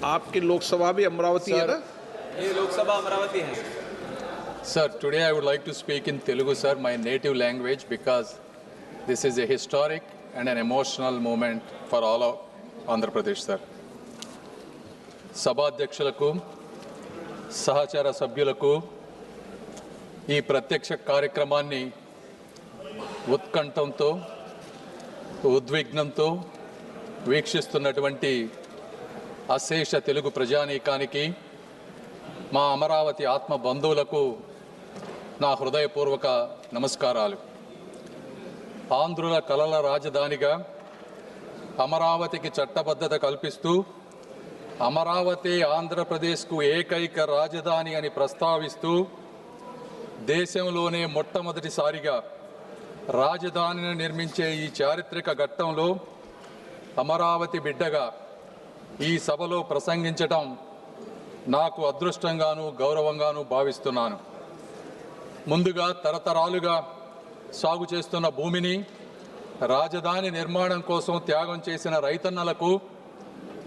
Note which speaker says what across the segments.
Speaker 1: आपकी लोकसभा भी अमरावती है ना?
Speaker 2: ये लोकसभा अमरावती है.
Speaker 3: Sir, today I would like to speak in Telugu, sir, my native language, because this is a historic and an emotional moment for all of Andhra Pradesh, sir. సభాధ్యక్షులకు సహచర సభ్యులకు ఈ ప్రత్యక్ష కార్యక్రమాన్ని ఉత్కంఠంతో ఉద్విగ్నంతో వీక్షిస్తున్నటువంటి అశేష తెలుగు ప్రజానీకానికి మా అమరావతి ఆత్మ బంధువులకు నా హృదయపూర్వక నమస్కారాలు. ఆంధ్రుల కలల రాజధానిగా అమరావతికి చట్టబద్ధత కల్పిస్తూ అమరావతి ఆంధ్రప్రదేశ్కు ఏకైక రాజధాని అని ప్రస్తావిస్తూ దేశంలోనే మొట్టమొదటిసారిగా రాజధానిని నిర్మించే ఈ చారిత్రక ఘట్టంలో అమరావతి బిడ్డగా ఈ సభలో ప్రసంగించటం నాకు అదృష్టంగాను గౌరవంగాను భావిస్తున్నాను. ముందుగా తరతరాలుగా సాగు చేస్తున్న భూమిని రాజధాని నిర్మాణం కోసం త్యాగం చేసిన రైతన్నలకు,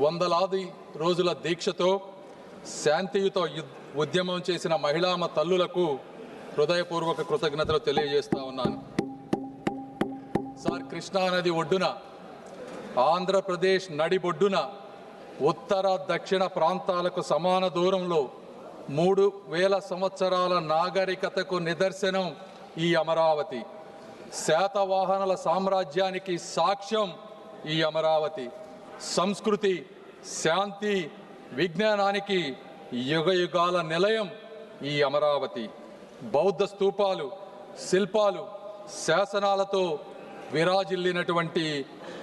Speaker 3: వందలాది రోజుల దీక్షతో శాంతియుత ఉద్యమం చేసిన మహిళామ తల్లులకు హృదయపూర్వక కృతజ్ఞతలు తెలియజేస్తా ఉన్నాను. సార్, కృష్ణానది ఒడ్డున ఆంధ్రప్రదేశ్ నడిబొడ్డున ఉత్తర దక్షిణ ప్రాంతాలకు సమాన దూరంలో 3000 సంవత్సరాల నాగరికతకు నిదర్శనం ఈ అమరావతి. శాతవాహనుల సామ్రాజ్యానికి సాక్ష్యం ఈ అమరావతి. సంస్కృతి, శాంతి, విజ్ఞానానికి యుగయుగాల నిలయం ఈ అమరావతి. బౌద్ధ స్తూపాలు, శిల్పాలు, శాసనాలతో విరాజిల్లినటువంటి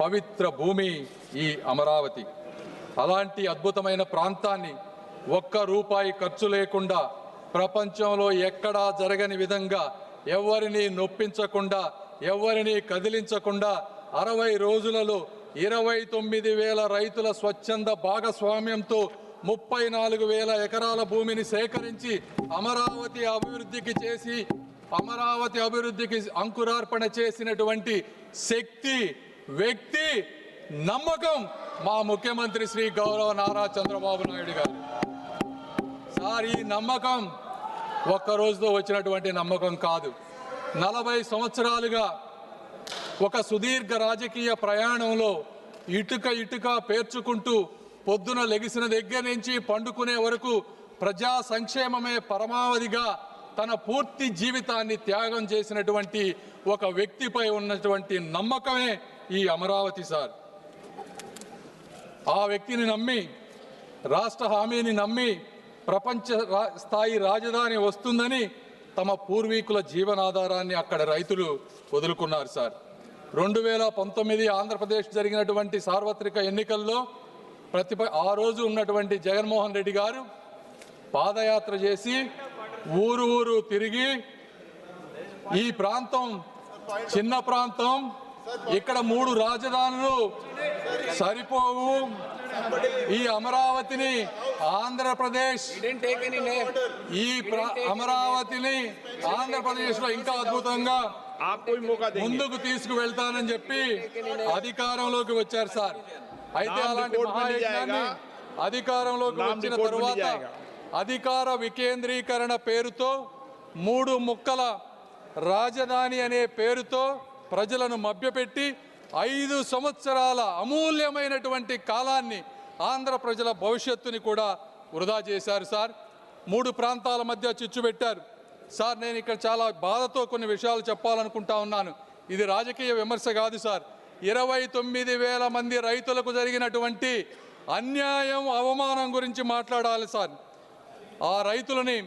Speaker 3: పవిత్ర భూమి ఈ అమరావతి. అలాంటి అద్భుతమైన ప్రాంతాన్ని ఒక్క రూపాయి ఖర్చు లేకుండా, ప్రపంచంలో ఎక్కడా జరగని విధంగా, ఎవరిని నొప్పించకుండా, ఎవరిని కదిలించకుండా 60 రోజులలో 29,000 రైతుల స్వచ్ఛంద భాగస్వామ్యంతో 34,000 ఎకరాల భూమిని సేకరించి అమరావతి అభివృద్ధికి అంకురార్పణ చేసినటువంటి శక్తి, వ్యక్తి, నమ్మకం మా ముఖ్యమంత్రి శ్రీ గౌరవ నారా చంద్రబాబు నాయుడు గారు. సార్, ఈ నమ్మకం ఒక్కరోజుతో వచ్చినటువంటి నమ్మకం కాదు. 40 సంవత్సరాలుగా ఒక సుదీర్ఘ రాజకీయ ప్రయాణంలో ఇటుక పేర్చుకుంటూ పొద్దున లెగిసిన దగ్గర నుంచి పండుకునే వరకు ప్రజా సంక్షేమమే పరమావధిగా తన పూర్తి జీవితాన్ని త్యాగం చేసినటువంటి ఒక వ్యక్తిపై ఉన్నటువంటి నమ్మకమే ఈ అమరావతి. సార్, ఆ వ్యక్తిని నమ్మి, రాష్ట్ర హామీని నమ్మి ప్రపంచ స్థాయి రాజధాని వస్తుందని తమ పూర్వీకుల జీవనాధారాన్ని అక్కడ రైతులు వదులుకున్నారు. సార్, 2019 ఆంధ్రప్రదేశ్ జరిగినటువంటి సార్వత్రిక ఎన్నికల్లో ఆ రోజు ఉన్నటువంటి జగన్మోహన్ రెడ్డి గారు పాదయాత్ర చేసి ఊరు తిరిగి ఈ ప్రాంతం చిన్న ప్రాంతం, ఇక్కడ 3 రాజధానులు సరిపోవు, ఈ అమరావతిని ఆంధ్రప్రదేశ్లో ఇంకా అద్భుతంగా ముందుకు తీసుకువెళ్తానని చెప్పి అధికారంలోకి వచ్చారు. సార్, అయితే అలాంటి మహాయజ్ఞాన్ని అధికారంలోకి వచ్చిన తరువాత అధికార వికేంద్రీకరణ పేరుతో 3 ముక్కల రాజధాని అనే పేరుతో ప్రజలను మభ్యపెట్టి 5 సంవత్సరాల అమూల్యమైనటువంటి కాలాన్ని, ఆంధ్ర ప్రజల భవిష్యత్తుని కూడా వృధా చేశారు. సార్, 3 ప్రాంతాల మధ్య చిచ్చు పెట్టారు. సార్, నేను ఇక్కడ చాలా బాధతో కొన్ని విషయాలు చెప్పాలనుకుంటా ఉన్నాను. ఇది రాజకీయ విమర్శ కాదు సార్. 29,000 మంది రైతులకు జరిగినటువంటి అన్యాయం, అవమానం గురించి మాట్లాడాలి సార్. ఆ రైతులని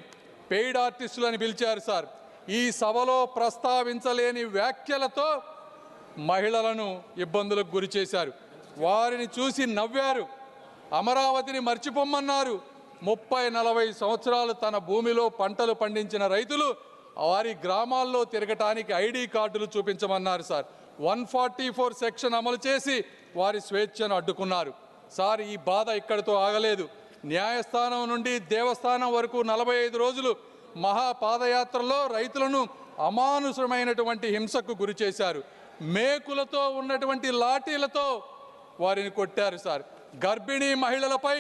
Speaker 3: పెయిడ్ ఆర్టిస్టులని పిలిచారు. సార్, ఈ సభలో ప్రస్తావించలేని వ్యాఖ్యలతో మహిళలను ఇబ్బందులకు గురి చేశారు. వారిని చూసి నవ్వారు, అమరావతిని మర్చిపోమన్నారు. 30-40 సంవత్సరాలు తన భూమిలో పంటలు పండించిన రైతులు వారి గ్రామాల్లో తిరగటానికి ఐడి కార్డులు చూపించమన్నారు. సార్, 144 సెక్షన్ అమలు చేసి వారి స్వేచ్ఛను అడ్డుకున్నారు. సార్, ఈ బాధ ఇక్కడితో ఆగలేదు. న్యాయస్థానం నుండి దేవస్థానం వరకు 45 రోజులు మహాపాదయాత్రలో రైతులను అమానుషమైనటువంటి హింసకు గురి చేశారు. మేకులతో ఉన్నటువంటి లాఠీలతో వారిని కొట్టారు. సార్, గర్భిణీ మహిళలపై